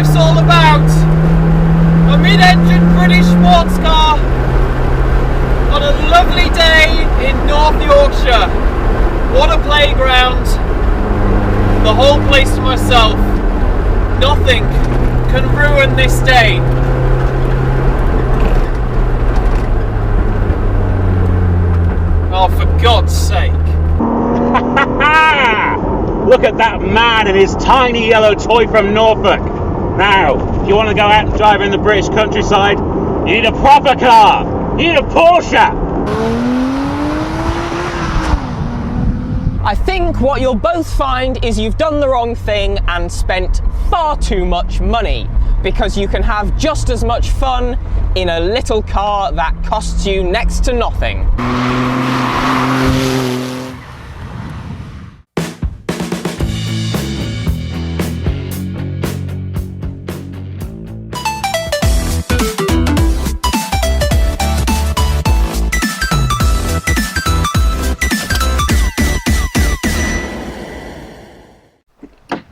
life's all about. A mid-engine British sports car on a lovely day in North Yorkshire. What a playground. The whole place to myself. Nothing can ruin this day. Oh, for God's sake. Look at that man and his tiny yellow toy from Norfolk. Now, if you want to go out and drive in the British countryside, you need a proper car. You need a Porsche. I think what you'll both find is you've done the wrong thing and spent far too much money, because you can have just as much fun in a little car that costs you next to nothing.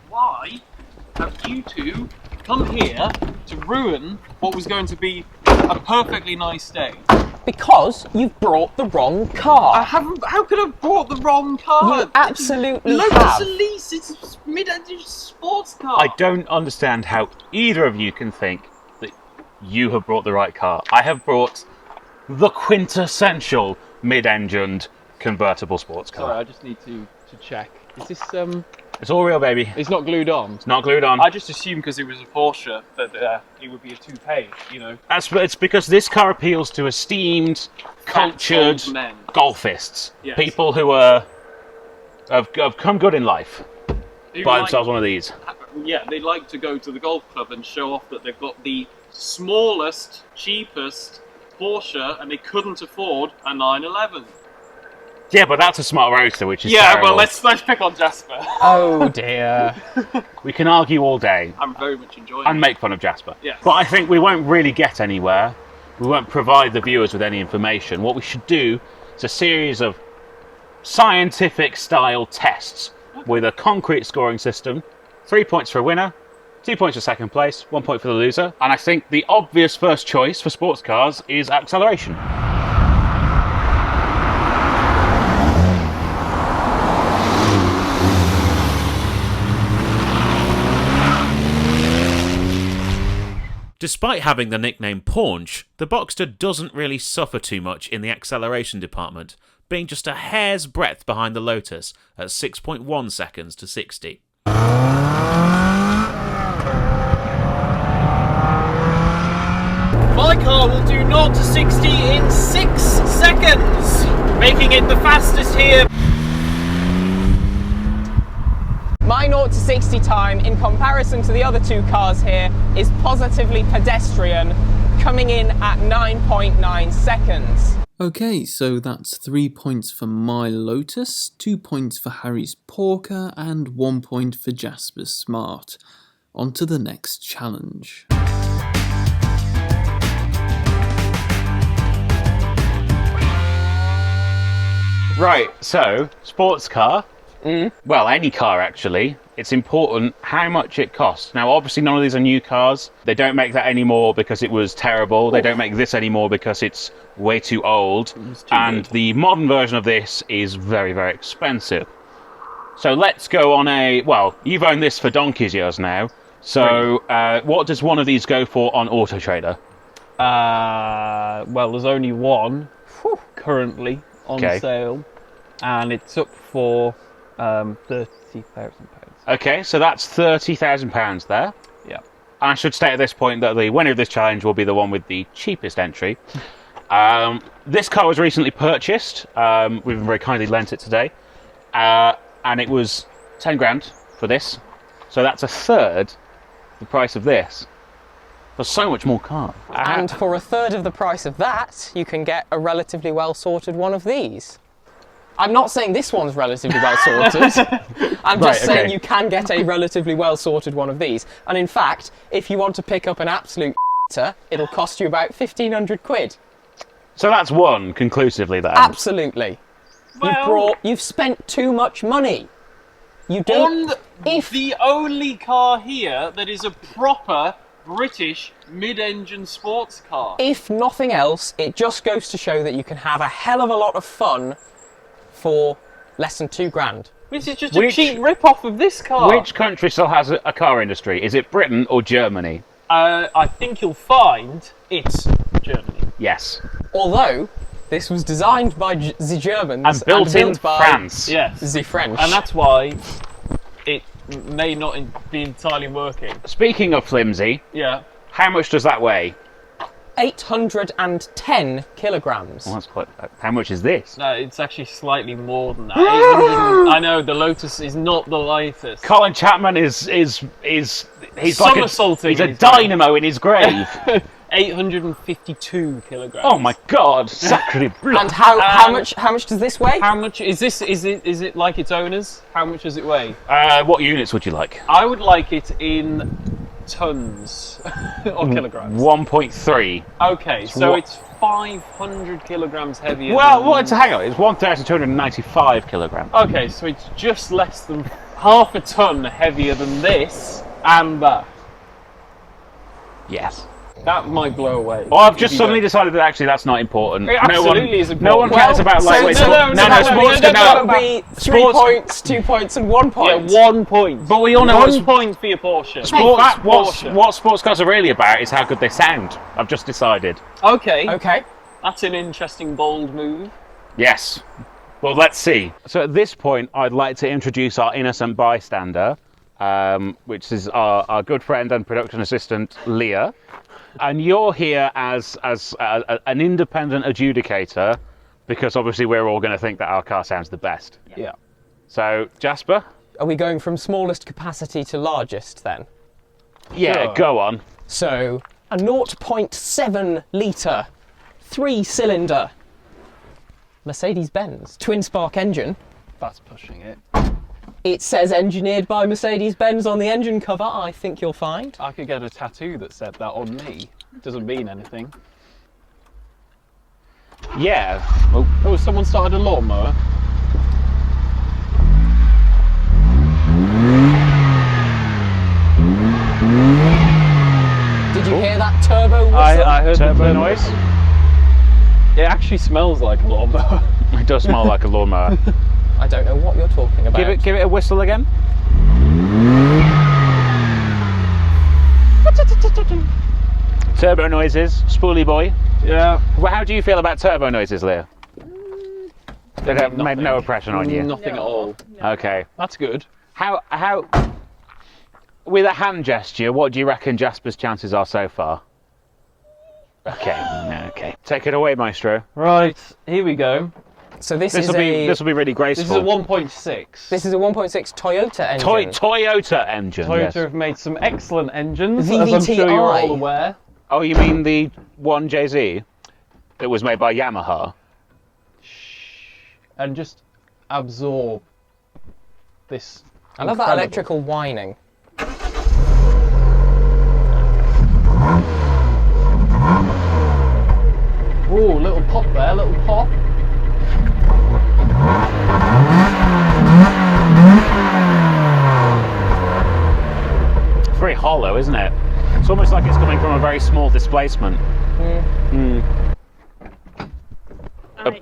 Why have you two come here to ruin what was going to be a perfectly nice day? Because you've brought the wrong car. I haven't. How could I have brought the wrong car? You absolutely Lotus have. Elise, it's a mid-engine sports car. I don't understand how either of you can think that you have brought the right car. I have brought the quintessential mid-engined convertible sports car. Sorry, I just need to check. Is this It's all real, baby. It's not glued on. It's not glued on. I just assumed because it was a Porsche that it would be a two-page, you know. It's because this car appeals to esteemed, cultured Old men. golfists. Yes. People who have come good in life. Buy themselves one of these. Yeah, they like to go to the golf club and show off that they've got the smallest, cheapest Porsche, and they couldn't afford a 911. Yeah, but that's a Smart Roadster, which is Yeah, terrible. well, let's pick on Jasper. Oh dear. We can argue all day I'm very much enjoying and it. make fun of Jasper. Yes. But I think we won't really get anywhere. We won't provide the viewers with any information. What we should do is a series of scientific-style tests with a concrete scoring system. 3 points for a winner, 2 points for second place, 1 point for the loser. And I think the obvious first choice for sports cars is acceleration. Despite having the nickname Paunch, the Boxster doesn't really suffer too much in the acceleration department, being just a hair's breadth behind the Lotus at 6.1 seconds to 60. My car will do 0 to 60 in 6 seconds, making it the fastest here. My 0 to 60 time, in comparison to the other two cars here, is positively pedestrian, coming in at 9.9 seconds. Okay, so that's 3 points for my Lotus, 2 points for Harry's Porker, and 1 point for Jasper's Smart. On to the next challenge. Right, so, sports car. Well, any car actually. It's important how much it costs. Now, obviously, none of these are new cars. They don't make that anymore because it was terrible. They don't make this anymore because it's way too old. And the modern version of this is very, very expensive. So let's go on a... Well, you've owned this for donkey's years now. So what does one of these go for on Auto Trader? Well, there's only one currently on sale, and it's up for £30,000. Okay, so that's £30,000 there. Yeah. I should state at this point that the winner of this challenge will be the one with the cheapest entry. This car was recently purchased. We've been very kindly lent it today. And it was 10 grand for this. So that's a third the price of this. For so much more car. And for a third of the price of that, you can get a relatively well-sorted one of these. I'm not saying this one's relatively well sorted. I'm just saying you can get a relatively well sorted one of these. And in fact, if you want to pick up an absolute it'll cost you about 1,500 quid. So that's one conclusively then. Absolutely. Well, you've spent too much money. You don't. The only car here that is a proper British mid-engine sports car. If nothing else, it just goes to show that you can have a hell of a lot of fun for less than £2,000. This is just a cheap rip-off of this car. Which country still has a car industry? Is it Britain or Germany? I think you'll find it's Germany. Yes. Although, this was designed by the Germans And built in by France. Yes. the French. And that's why it may not be entirely working. Speaking of flimsy, Yeah. how much does that weigh? 810 kilograms. Well, that's quite. How much is this? No, it's actually slightly more than that. 800 I know, the Lotus is not the lightest. Colin Chapman is he's like Somersaulting he's a in his dynamo in his grave. 852 kilograms. Oh my God! Sacre bleu. And how much does this weigh? How much is this? Is it like its owners? How much does it weigh? What units would you like? I would like it in tons or kilograms. 1.3. Okay, so what- it's 500 kilograms heavier. Well, than... hang on. It's 1,295 kilograms. Okay, so it's just less than half a ton heavier than this and that. Yes. That might blow away. Well, I've just suddenly decided that actually that's not important. It absolutely is important. No one cares about lightweight no, sports. no, Sports no, can no, now. Be 3 Sports- points, 2 points, and 1 point. Yeah, 1 point. But we all know 1 point for your Porsche. what sports cars are really about is how good they sound. I've just decided. Okay, Okay. that's an interesting, bold move. Yes. Well, let's see. So at this point, I'd like to introduce our innocent bystander, which is our good friend and production assistant, Leah. And you're here as an independent adjudicator, because obviously we're all going to think that our car sounds the best. Yeah. So, Jasper? Are we going from smallest capacity to largest then? Yeah, Sure. go on. So, a 0.7 litre, 3-cylinder Mercedes-Benz twin-spark engine. That's pushing it. It says engineered by Mercedes-Benz on the engine cover, I think you'll find. I could get a tattoo that said that on me. Doesn't mean anything. Yeah. Oh, someone started a lawnmower. Did you hear that turbo whistle? I heard Turbo noise? It actually smells like a lawnmower. It does smell like a lawnmower. I don't know what you're talking about. Give it a whistle again. Turbo noises, spoolie boy. Yeah. Well, how do you feel about turbo noises, Leah? They don't made no impression on you. Nothing at all. Okay. That's good. How with a hand gesture, what do you reckon Jasper's chances are so far? Okay. Okay. Take it away, Maestro. Right, here we go. So this This is will be really This is graceful. a 1.6. This is a 1.6 Toyota engine. Toyota engine. Toyota yes. have made some excellent engines, as I'm VVTi. sure you're all aware. Oh, you mean the 1JZ that was made by Yamaha? And just absorb this. I love that incredible- electrical whining. Ooh, little pop there, little pop. It's very hollow, isn't it? It's almost like it's coming from a very small displacement.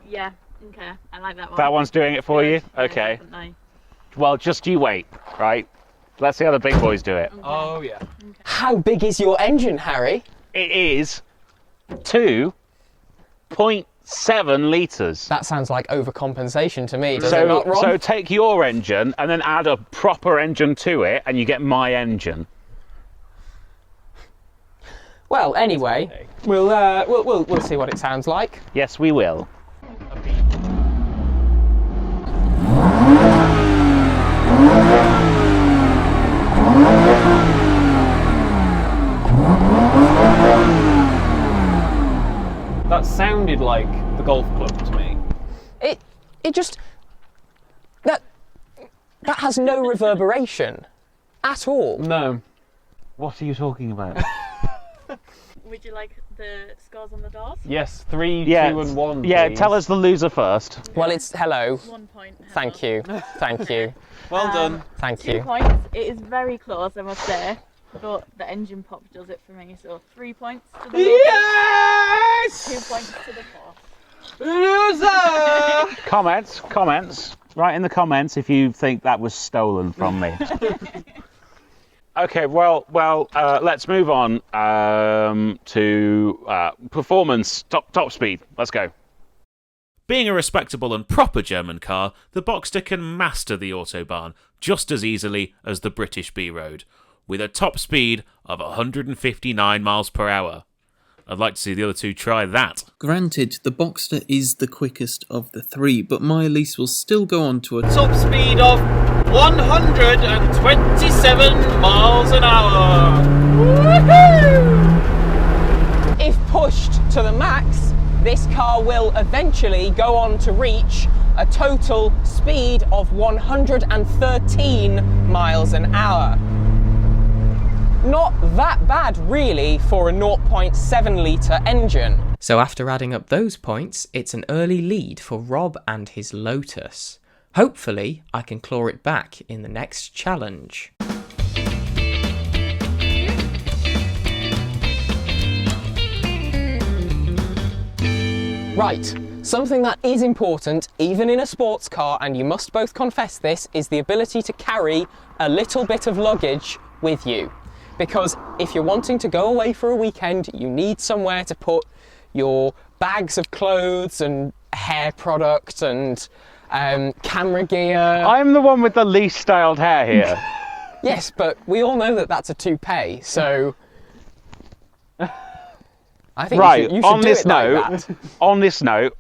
Yeah, okay. I like that one. That one's doing it for you? Yeah, Okay. definitely. Well, just you wait, right? Let's see how the big boys do it. Oh, yeah. How big is your engine, Harry? It is 2.7 litres. That sounds like overcompensation to me, does it not, Ron? So take your engine and then add a proper engine to it, and you get my engine. Well, anyway, we'll see what it sounds like. Yes, we will. That sounded like the golf club to me. It just that has no reverberation at all. No. What are you talking about? Would you like the scores on the doors? Yes, 3, Yeah, 2 and 1, yeah, please. tell us the loser first. Well, it's hello. 1 point. Thank you. Thank you. Well done. Thank 2 you. points. It is very close, I must say. But the engine pop does it for me. So 3 points to the Yes! 2 points to the fourth. Loser! Comments. Write in the comments if you think that was stolen from me. Okay, well, let's move on to performance, top speed. Let's go. Being a respectable and proper German car, the Boxster can master the Autobahn just as easily as the British B-Road, with a top speed of 159 miles per hour. I'd like to see the other two try that. Granted, the Boxster is the quickest of the three, but my Elise will still go on to a Top speed of 127 miles an hour. Woohoo! If pushed to the max, this car will eventually go on to reach a total speed of 113 miles an hour. Not that bad really for a 0.7 litre engine. So after adding up those points, it's an early lead for Rob and his Lotus. Hopefully I can claw it back in the next challenge. Right, something that is important even in a sports car, and you must both confess this, is the ability to carry a little bit of luggage with you. Because if you're wanting to go away for a weekend, you need somewhere to put your bags of clothes and hair products and camera gear. I'm the one with the least styled hair here. Yes, but we all know that that's a toupee, so I think Right, you should on do this it like note, that. on this note,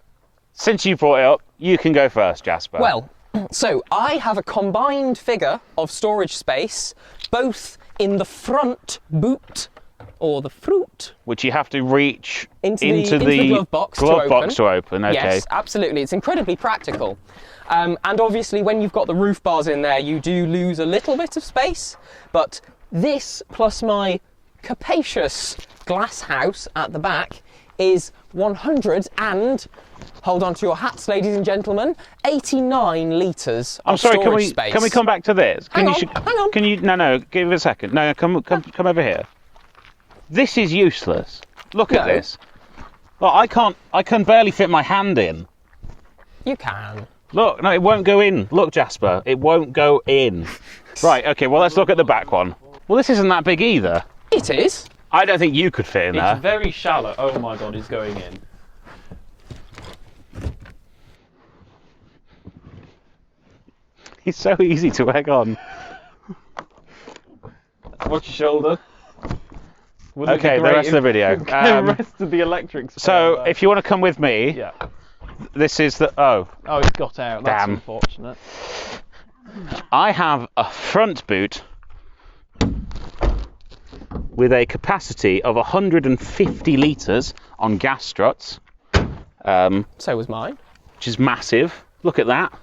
since you brought it up, you can go first, Jasper. Well, so I have a combined figure of storage space, both in the front boot, or the fruit, which you have to reach into the glove box to open. Okay. Yes, absolutely. It's incredibly practical. And obviously when you've got the roof bars in there, you do lose a little bit of space, but this plus my capacious glass house at the back is 100 and, hold on to your hats, ladies and gentlemen, 89 litres of storage space. Can we come back to this? Hang on. Can you? No, give it a second. No, come over here. This is useless. Look at this. Look, I can barely fit my hand in. You can. Look, no, it won't go in. Look, Jasper, it won't go in. Right, okay, well, let's look at the back one. Well, this isn't that big either. It is. I don't think you could fit in there. It's very shallow. Oh my god, it's going in. It's so easy to egg on. Watch your shoulder. Okay, the rest of the video. The rest of the electrics. So, if you want to come with me, yeah. This is the... Oh, it's got out. That's damn. Unfortunate. I have a front boot with a capacity of 150 litres on gas struts. So was mine. Which is massive. Look at that.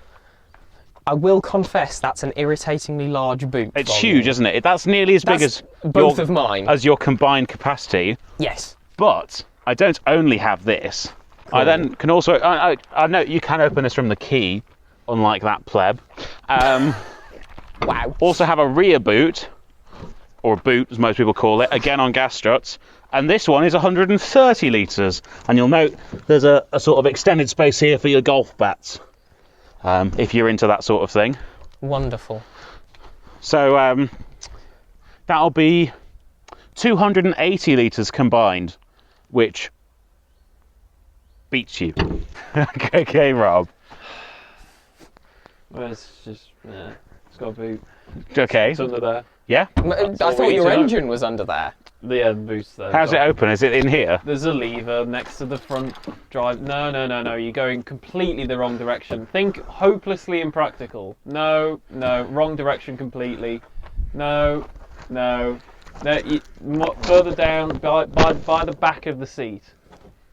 I will confess that's an irritatingly large boot. It's huge, isn't it? That's nearly as big as both of mine. As your combined capacity. Yes. But I don't only have this. I then can also... I know you can open this from the key, unlike that pleb. Wow. Also have a rear boot, or boot as most people call it, again on gas struts. And this one is 130 litres. And you'll note there's a sort of extended space here for your golf bats, if you're into that sort of thing. Wonderful. So that'll be 280 litres combined, which beats you. Okay, Rob. Well, it's just, yeah, it's got a boot. Okay. It's under there. Yeah? I thought your engine was under there. The boot's there. How's it open? Is it in here? There's a lever next to the front drive. No. You're going completely the wrong direction. Think hopelessly impractical. No. Wrong direction completely. No. Further down by the back of the seat.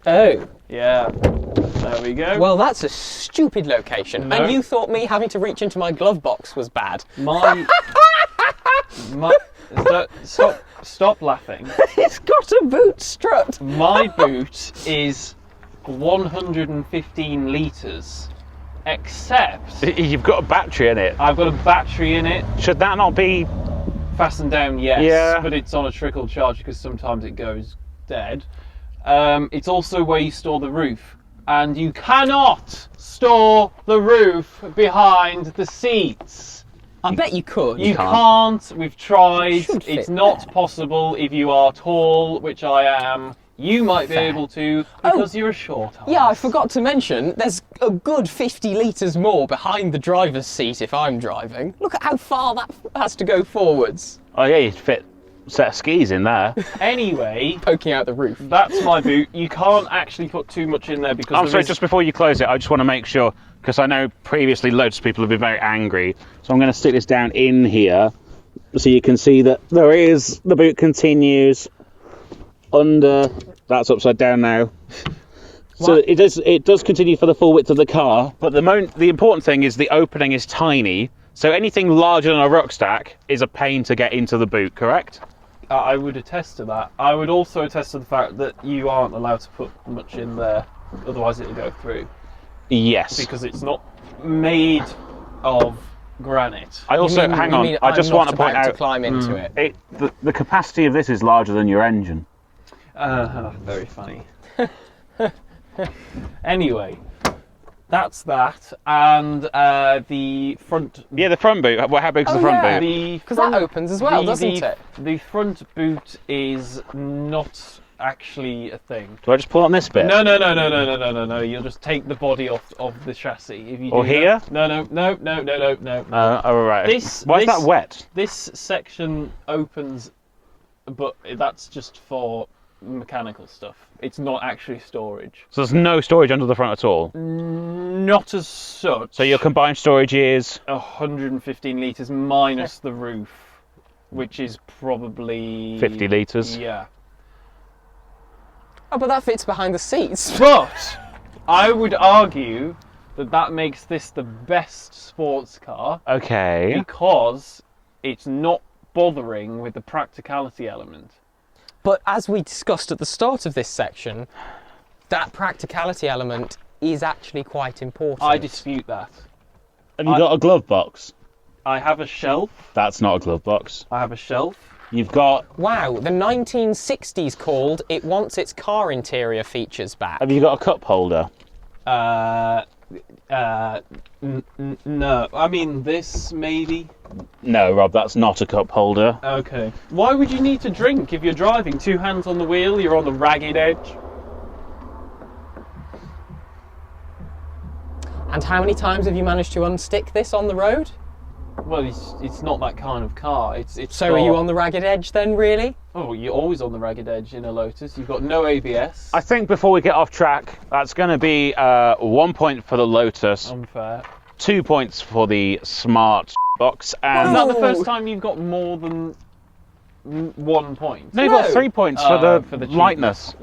Oh. Yeah. There we go. Well, that's a stupid location. No. And you thought me having to reach into my glove box was bad. Stop. Stop laughing. It's got a boot strut. My boot is 115 litres, except You've got a battery in it. I've got a battery in it. Should that not be Fastened down, yes, Yeah. but it's on a trickle charge because sometimes it goes dead. It's also where you store the roof, and you cannot store the roof behind the seats. I bet you could. You can't. We've tried. Should fit It's not there. possible if you are tall, which I am. You might be Fair. able to because you're a short arse. Yeah, I forgot to mention, there's a good 50 litres more behind the driver's seat if I'm driving. Look at how far that has to go forwards. Oh yeah, you'd fit a set of skis in there. Anyway, Poking out the roof. that's my boot. You can't actually put too much in there because I'm there sorry, is- just before you close it, I just want to make sure, because I know previously loads of people have been very angry, so I'm going to stick this down in here so you can see that the boot continues under, that's upside down now. So it does continue for the full width of the car, but the important thing is the opening is tiny, so anything larger than a rucksack is a pain to get into the boot, correct? I would attest to that. I would also attest to the fact that you aren't allowed to put much in there, otherwise it'll go through. Yes. Because it's not made of granite. I also, hang on, I just want to point to out, climb into it. the capacity of this is larger than your engine. Very funny. Anyway, that's that, and the front. Yeah, the front boot. How big's the front boot? Because that opens as well, doesn't it? The front boot is not actually a thing. Do I just pull on this bit? No. You'll just take the body off of the chassis. If you Or do here? that. No. Oh, right. Why is that wet? This section opens, but that's just for mechanical stuff. It's not actually storage. So there's no storage under the front at all? Not as such. So your combined storage is? 115 litres minus the roof, which is probably 50 litres. Yeah. Oh, but that fits behind the seats. But I would argue that makes this the best sports car Okay. because it's not bothering with the practicality element. But as we discussed at the start of this section, that practicality element is actually quite important. I dispute that. Have you got a glove box? I have a shelf. That's not a glove box. I have a shelf. You've got... Wow, the 1960s called It Wants Its Car Interior Features Back. Have you got a cup holder? No. I mean, this maybe. No, Rob, that's not a cup holder. Okay. Why would you need to drink if you're driving? 2 hands on the wheel, you're on the ragged edge. And how many times have you managed to unstick this on the road? Well, it's not that kind of car. It's So are you on the ragged edge then, really? Oh, you're always on the ragged edge in a Lotus. You've got no ABS. I think before we get off track, that's going to be 1 point for the Lotus, Unfair. 2 points for the Smart Box, and... Is that the first time you've got more than 1 point? No, you've got 3 points for the cheapness. lightness.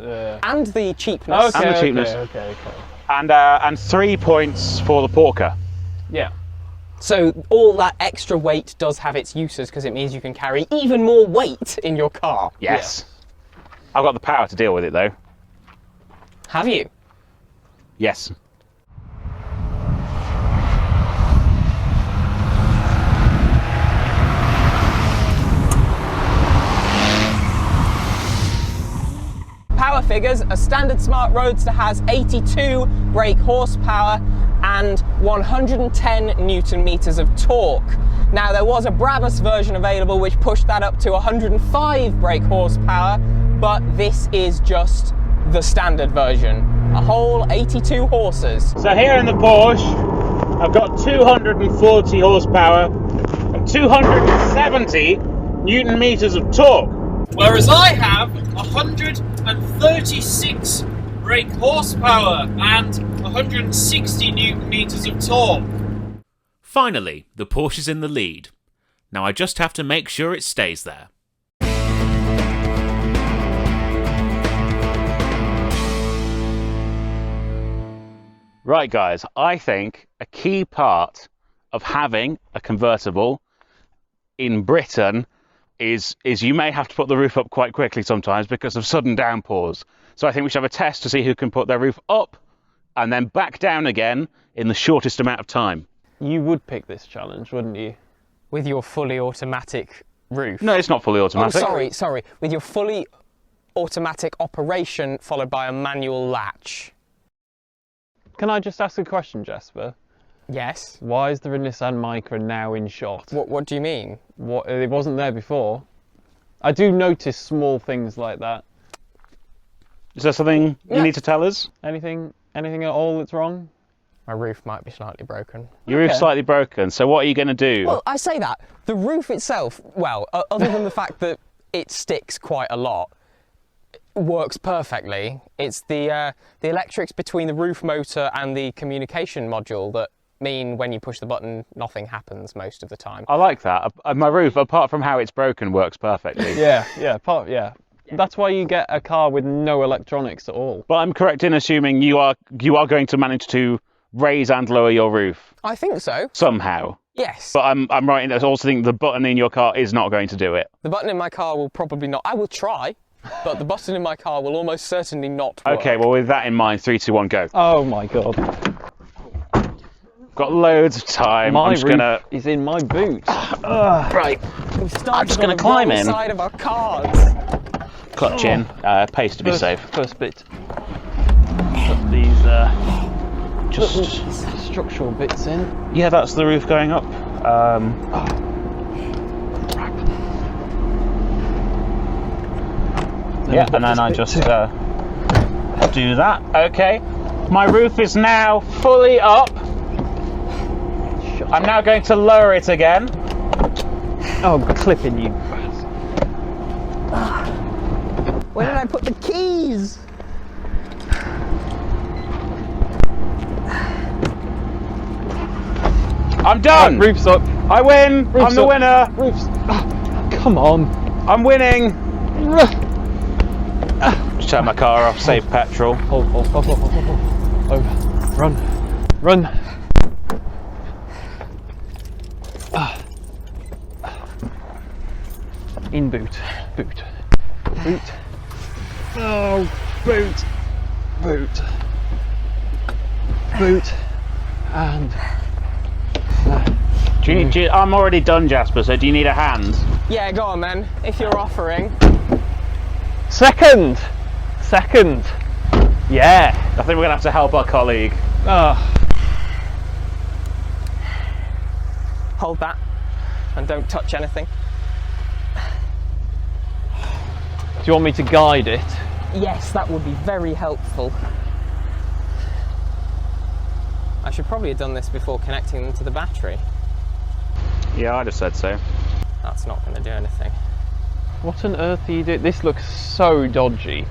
And the cheapness. Okay, And the cheapness. Okay. And 3 points for the Porker. Yeah. So all that extra weight does have its uses because it means you can carry even more weight in your car. Yes. I've got the power to deal with it, though. Have you? Yes. Power figures, a standard Smart Roadster has 82 brake horsepower and 110 Newton meters of torque. Now there was a Brabus version available which pushed that up to 105 brake horsepower, but this is just the standard version. A whole 82 horses. So here in the Porsche, I've got 240 horsepower and 270 Newton meters of torque. Whereas I have 136 brake horsepower and 160 Newton meters of torque. Finally, the Porsche's in the lead. Now I just have to make sure it stays there. Right, guys, I think a key part of having a convertible in Britain is you may have to put the roof up quite quickly sometimes because of sudden downpours. So I think we should have a test to see who can put their roof up and then back down again in the shortest amount of time. You would pick this challenge, wouldn't you? With your fully automatic roof. No, it's not fully automatic. Oh, sorry. With your fully automatic operation followed by a manual latch. Can I just ask a question, Jasper? Yes. Why is there a Nissan Micra now in shot? What do you mean? It wasn't there before. I do notice small things like that. Is there something you need to tell us? Anything at all that's wrong? My roof might be slightly broken. Your roof's slightly broken, so what are you going to do? Well, I say that. The roof itself, well, other than the fact that it sticks quite a lot, works perfectly. It's the electrics between the roof motor and the communication module that mean when you push the button, nothing happens most of the time. I like that. My roof, apart from how it's broken, works perfectly. Yeah. That's why you get a car with no electronics at all. But I'm correct in assuming you are going to manage to raise and lower your roof. I think so. Somehow. Yes. But I'm right in that. I also think the button in your car is not going to do it. The button in my car will probably not. I will try, but the button in my car will almost certainly not work. Okay, well, with that in mind, 3, 2, 1, go. Oh my god. Got loads of time. My I'm just roof gonna. is in my boot. Right. I'm just gonna climb in. Side of our cars. Clutch in. Pace to be safe. First bit. Put these just structural bits in. Yeah, that's the roof going up. Yeah, and then I just do that. Okay. My roof is now fully up. I'm now going to lower it again. Oh, clipping you. Where did I put the keys? I'm done. Right, roof's up. I win. Roof's I'm the up. winner. Roof's. Come on. I'm winning. Just turn my car off. Save petrol. Run. In boot. Oh, boot. And I'm already done, Jasper, so do you need a hand? Yeah, go on, man. If you're offering. second. Yeah. I think we're going to have to help our colleague. Hold that and don't touch anything. Do you want me to guide it? Yes, that would be very helpful. I should probably have done this before connecting them to the battery. Yeah, I'd have said so. That's not going to do anything. What on earth are you doing? This looks so dodgy.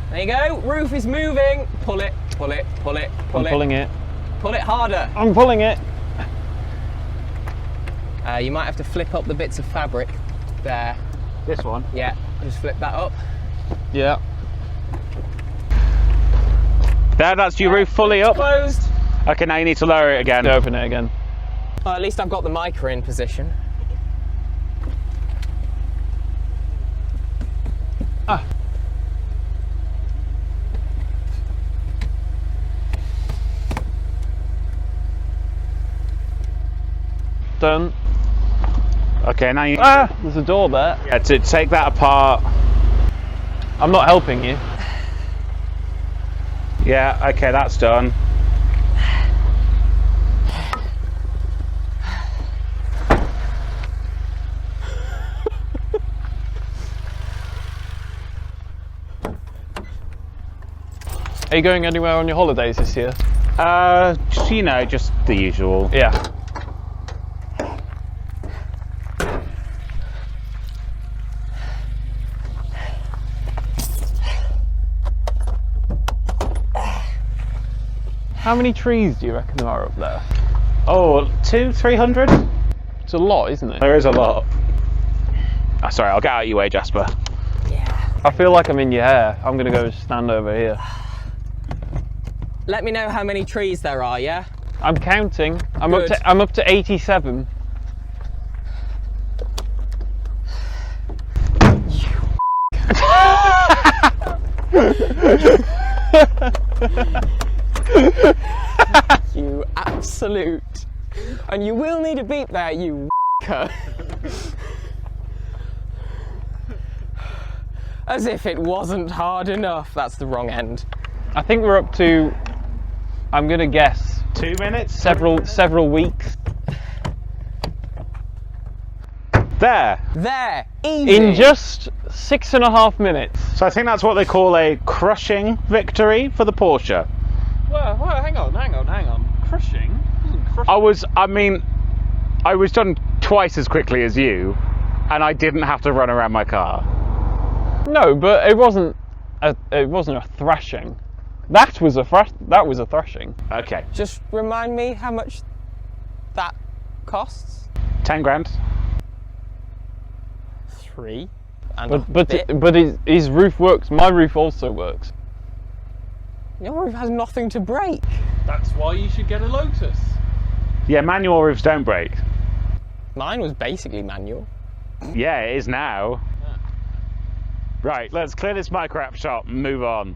There you go, roof is moving. Pull it. I'm pulling it. Pull it harder. I'm pulling it. You might have to flip up the bits of fabric there. This one? Yeah, just flip that up. Yeah. There, that's your roof fully up. Closed. Okay, now you need to lower it again. Open it again. Well, at least I've got the Micra in position. Done. Okay, now you... There's a door there. Yeah, to take that apart. I'm not helping you. Yeah, okay, that's done. Are you going anywhere on your holidays this year? You know, just the usual. Yeah. How many trees do you reckon there are up there? Oh, 200-300? It's a lot, isn't it? There is a lot. Oh, sorry, I'll get out of your way, Jasper. Yeah. I feel like I'm in your hair. I'm gonna go stand over here. Let me know how many trees there are, yeah? I'm counting. I'm Good. up to 87. You absolute. And you will need a beep there, you w***er. As if it wasn't hard enough. That's the wrong end. I think we're up to, I'm going to guess, 2 minutes? several weeks. There, easy. In just 6.5 minutes. So I think that's what they call a crushing victory for the Porsche. Well, hang on. Crushing? I was done twice as quickly as you, and I didn't have to run around my car. No, but it wasn't a thrashing. That was a thrashing. Okay. Just remind me how much that costs? 10 grand. 3. But his roof works. My roof also works. Your roof has nothing to break. That's why you should get a Lotus. Yeah, manual roofs don't break. Mine was basically manual. Yeah, it is now. Right, let's clear this mic wrap shop and move on.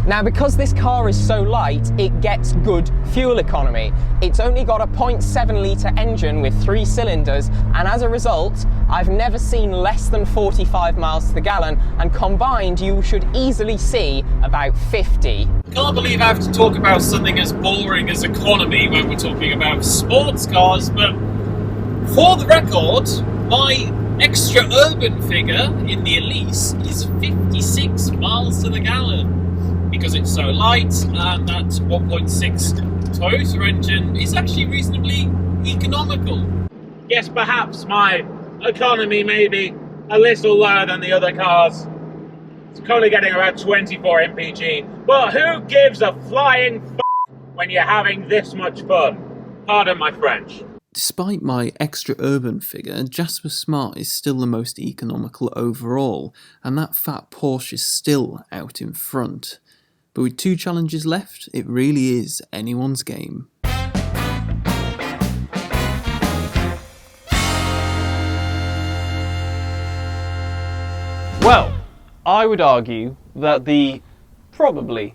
Now, because this car is so light, it gets good fuel economy. It's only got a 0.7 litre engine with 3 cylinders, and as a result, I've never seen less than 45 miles to the gallon, and combined, you should easily see about 50. Can't believe I have to talk about something as boring as economy when we're talking about sports cars, but for the record, my extra urban figure in the Elise is 56 miles to the gallon. Because it's so light, and that 1.6 Toyota engine is actually reasonably economical. Yes, perhaps my economy may be a little lower than the other cars. It's currently getting around 24 mpg, but who gives a flying f*** when you're having this much fun? Pardon my French. Despite my extra urban figure, Jasper Smart is still the most economical overall, and that fat Porsche is still out in front. But with 2 challenges left, it really is anyone's game. Well, I would argue that the probably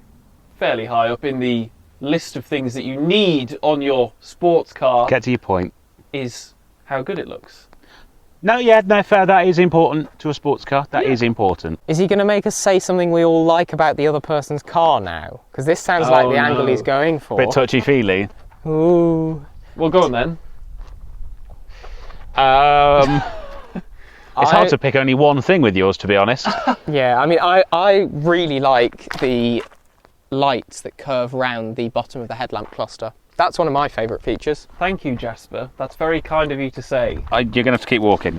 fairly high up in the list of things that you need on your sports car Get to your point. is how good it looks. No, fair. That is important to a sports car. That is important. Is he going to make us say something we all like about the other person's car now? Because this sounds like the angle he's going for. Bit touchy-feely. Ooh. Well, go on then. It's hard to pick only one thing with yours, to be honest. Yeah, I mean, I really like the lights that curve round the bottom of the headlamp cluster. That's one of my favourite features. Thank you, Jasper. That's very kind of you to say. You're going to have to keep walking.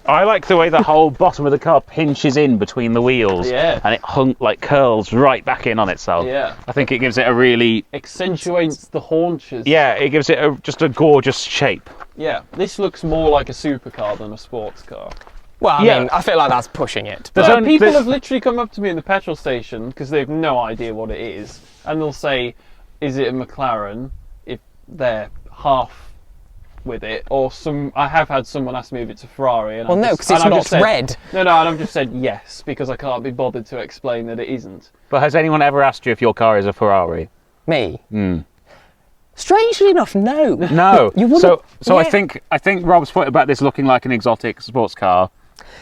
I like the way the whole bottom of the car pinches in between the wheels. Yeah. And it curls right back in on itself. Yeah. I think it gives it a really... Accentuates the haunches. Yeah, it gives it just a gorgeous shape. Yeah. This looks more like a supercar than a sports car. Well, I mean, I feel like that's pushing it. But people have literally come up to me in the petrol station because they have no idea what it is, and they'll say, "Is it a McLaren?" If they're half with it, or I have had someone ask me if it's a Ferrari, and well, no, because it's not red. No, and I've just said yes because I can't be bothered to explain that it isn't. But has anyone ever asked you if your car is a Ferrari? Me? Strangely enough, no. No. You wouldn't. So I think Rob's point about this looking like an exotic sports car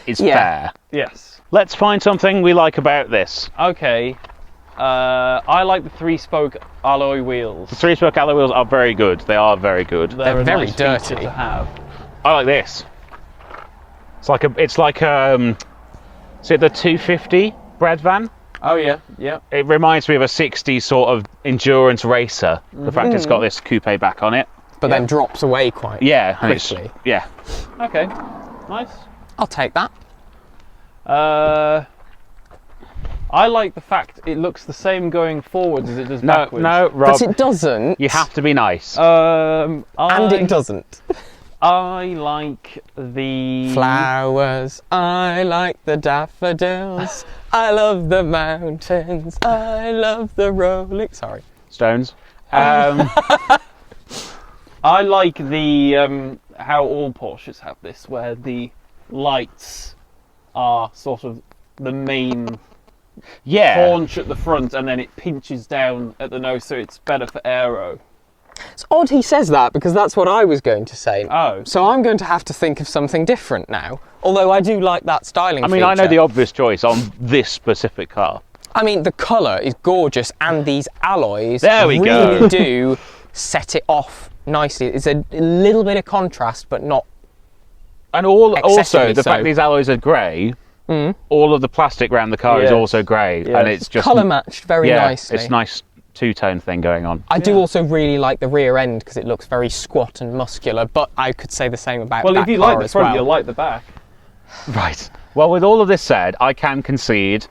is fair. Yes. Let's find something we like about this. Okay. I like the 3-spoke alloy wheels. The 3-spoke alloy wheels are very good. They are very good. They're very nice dirty to have. I like this. It's like is it the 250 bread van? Oh yeah, yeah. It reminds me of a 60s sort of endurance racer. The fact it's got this coupe back on it. But then drops away quite quickly. Yeah. Okay. Nice. I'll take that. I like the fact it looks the same going forwards as it does backwards. No, Rob. But it doesn't. You have to be nice. And it doesn't. I like the... Flowers, I like the daffodils, I love the mountains, I love the rolling... Sorry. Stones. I like the how all Porsches have this, where the lights are sort of the main haunch at the front, and then it pinches down at the nose, so it's better for aero. It's odd he says that, because that's what I was going to say. Oh. So I'm going to have to think of something different now. Although I do like that styling feature. I know the obvious choice on this specific car. I mean, the colour is gorgeous, and these alloys really do set it off nicely. It's a little bit of contrast, but not. And also the so. fact these alloys are grey. All of the plastic around the car is also grey, and it's just colour matched very nicely. It's a nice two-tone thing going on. I do also really like the rear end because it looks very squat and muscular, but I could say the same about that car as well. Well, if you like the front, you'll like the back. Right. Well, with all of this said, I can concede.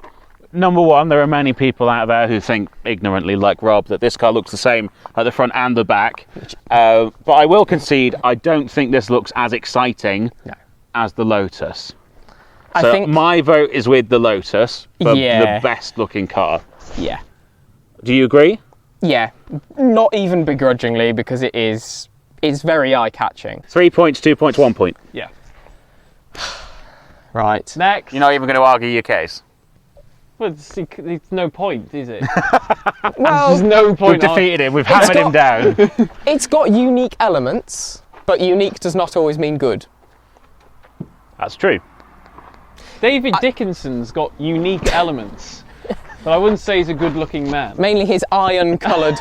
Number one, there are many people out there who think ignorantly, like Rob, that this car looks the same at the front and the back. But I will concede, I don't think this looks as exciting as the Lotus. I So think my vote is with the Lotus for the best looking car. Yeah. Do you agree? Yeah. Not even begrudgingly, because it's very eye-catching. 3 points, 2 points, 1 point. Yeah. Right. Next. You're not even going to argue your case? Well, it's no point, is it? Well, there's no point. We've defeated him. We've hammered him down. It's got unique elements, but unique does not always mean good. That's true. David Dickinson's got unique elements, but I wouldn't say he's a good-looking man. Mainly his iron-coloured.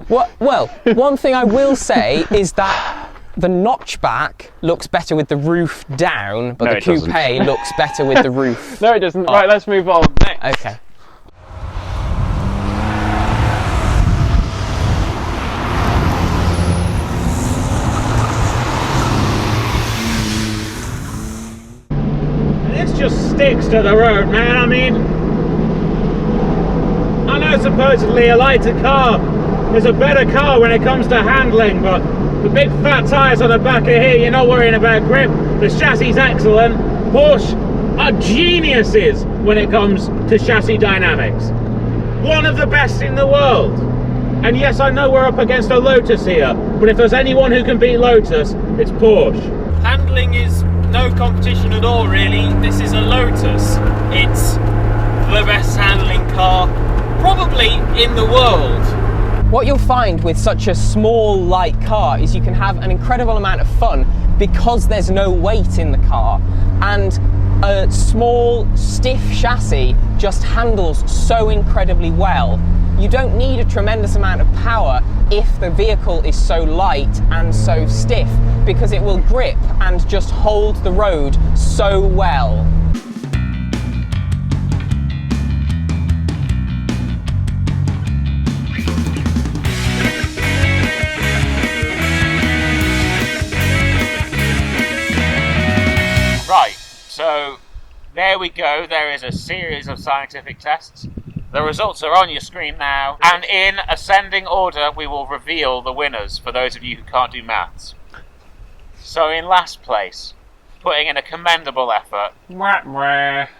Well, one thing I will say is that the notchback looks better with the roof down, but the coupe looks better with the roof. No, it doesn't. Right, let's move on. Next. Okay. This just sticks to the road, man. I mean, I know supposedly a lighter car is a better car when it comes to handling, but the big fat tyres on the back of here, you're not worrying about grip. The chassis is excellent. Porsche are geniuses when it comes to chassis dynamics. One of the best in the world. And yes, I know we're up against a Lotus here, but if there's anyone who can beat Lotus, it's Porsche. Handling is no competition at all, really. This is a Lotus. It's the best handling car probably in the world. What you'll find with such a small, light car is you can have an incredible amount of fun because there's no weight in the car, and a small, stiff chassis just handles so incredibly well. You don't need a tremendous amount of power if the vehicle is so light and so stiff, because it will grip and just hold the road so well. Right, so there we go. There is a series of scientific tests. The results are on your screen now, and in ascending order we will reveal the winners for those of you who can't do maths. So in last place, putting in a commendable effort,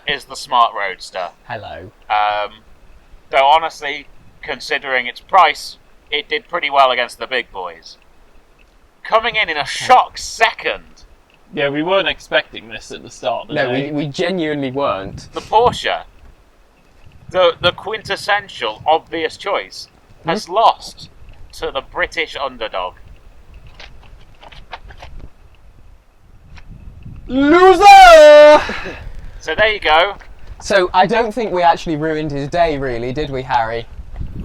is the Smart Roadster. Hello. Though honestly, considering its price, it did pretty well against the big boys. Coming in a shock second, Yeah, we weren't expecting this at the start. No, we genuinely weren't. the Porsche, the quintessential obvious choice, has lost to the British underdog. Loser! So there you go. So I don't think we actually ruined his day, really, did we, Harry?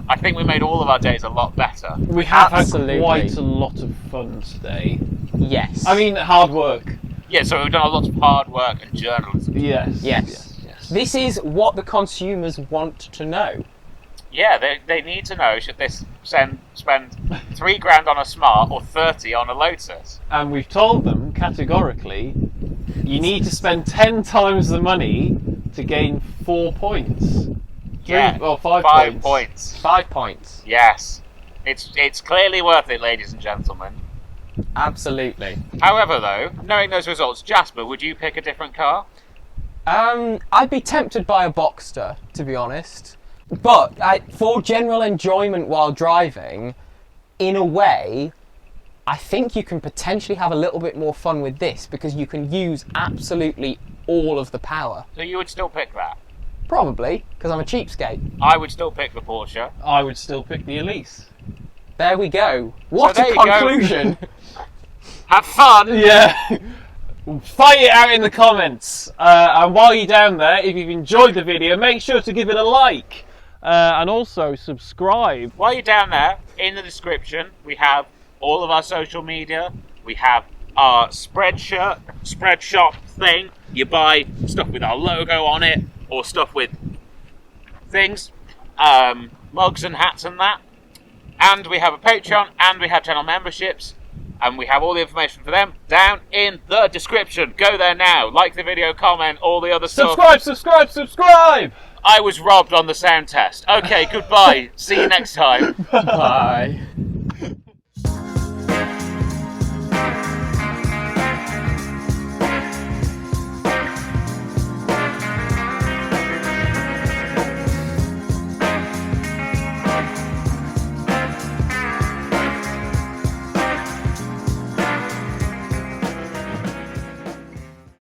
I think we made all of our days a lot better. We have Absolutely. had quite a lot of fun today. Yes. I mean, hard work. Yeah, so we've done a lot of hard work and journalism. Yes. Yes. This is what the consumers want to know. Yeah, they need to know, should they spend £3,000 on a Smart or 30 on a Lotus? And we've told them categorically, you need to spend 10 times the money to gain 4 points. Yeah, 5 points. 5 points. Yes, it's clearly worth it, ladies and gentlemen. Absolutely. However, though, knowing those results, Jasper, would you pick a different car? I'd be tempted by a Boxster, to be honest. But for general enjoyment while driving, in a way, I think you can potentially have a little bit more fun with this because you can use absolutely all of the power. So you would still pick that? Probably, because I'm a cheapskate. I would still pick the Porsche. I would still pick the Elise. There we go. What a you conclusion. Have fun! Yeah. Fight it out in the comments. And while you're down there, if you've enjoyed the video, make sure to give it a like. And also subscribe. While you're down there, in the description, we have all of our social media. We have our spread shop thing. You buy stuff with our logo on it, or stuff with things, mugs and hats and that. And we have a Patreon, and we have channel memberships, and we have all the information for them down in the description. Go there now, like the video, comment, all the other stuff. Subscribe! I was robbed on the sound test. Okay, goodbye. See you next time. Bye.